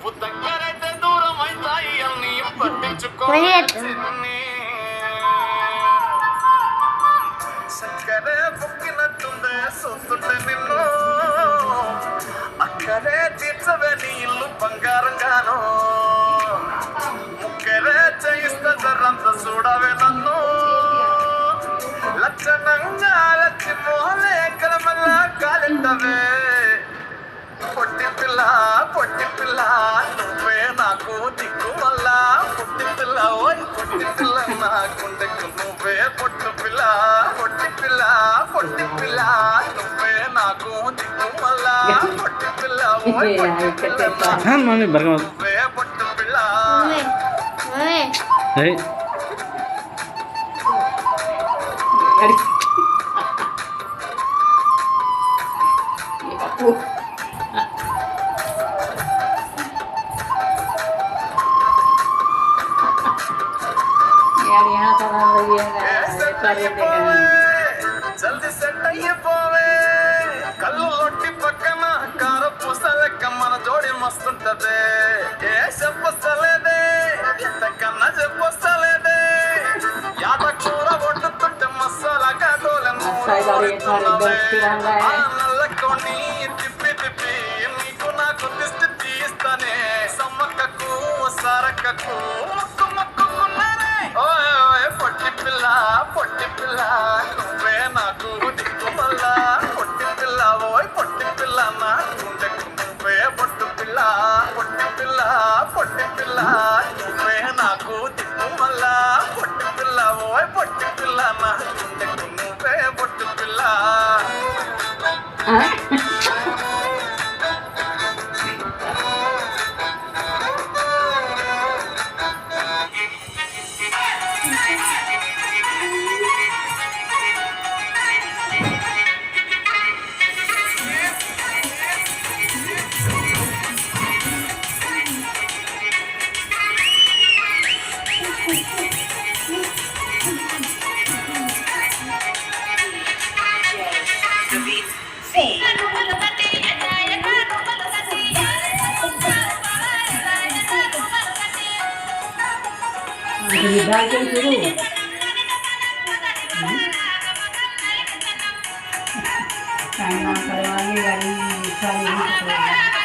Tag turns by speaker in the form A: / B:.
A: నువ్వు దగ్గరైతే దూరం అవుతాయి అన్ని పట్టించుకో చక్కరే బుక్కినట్టుందే చూస్తుంటే నిన్ను అక్కడే తీర్చవే నీ ఇల్లు బంగారంగాను ముక్కరే చేయిస్తా జర్రంత చూడవే నన్ను లక్షణంగా లచ్చి మోలే కలమల్లా కాలింటవే పొట్టి పిల్ల నువ్వే నాకు దిక్కు మళ్ళా పొట్టి పిల్ల ఓయ్ పొట్టి పిల్ల నాకుండెక్కు నువ్వే పొట్టు పిల్ల నువ్వే నాకు దిక్కు మళ్ళా పొట్టి పిల్ల ఓయ్ పొట్టి పిల్ల నువ్వే పొట్టు పిల్ల జల్ది సెట్ అయిపోవే కళ్ళు లొట్టి పక్కన కార పూసలెక్క మన జోడి మస్తుంటదే ఏ చెప్పలేదే ఇంతకన్నా చెప్పలేదే యాట కూర వండుతుంటే మసాలా కాటోలను నల్లకొని తిప్పి నీకు నాకు దిష్టి తీస్తానే సమ్మక్కకు సరక్కకు పొట్టి పిల్ల నువ్వే నాకు దిక్కు మళ్ళా పొట్టి పిల్ల ఓయ్ పొట్టి పిల్ల నాకుండెక్కు నువ్వే పొట్టు పిల్ల నువ్వే నాకు దిక్కు మళ్ళా పొట్టి పిల్ల ఓయ్ పొట్టి పిల్ల నాకుండెక్కు నువ్వే పొట్టు పిల్ల
B: Karena kalau lagi dari saya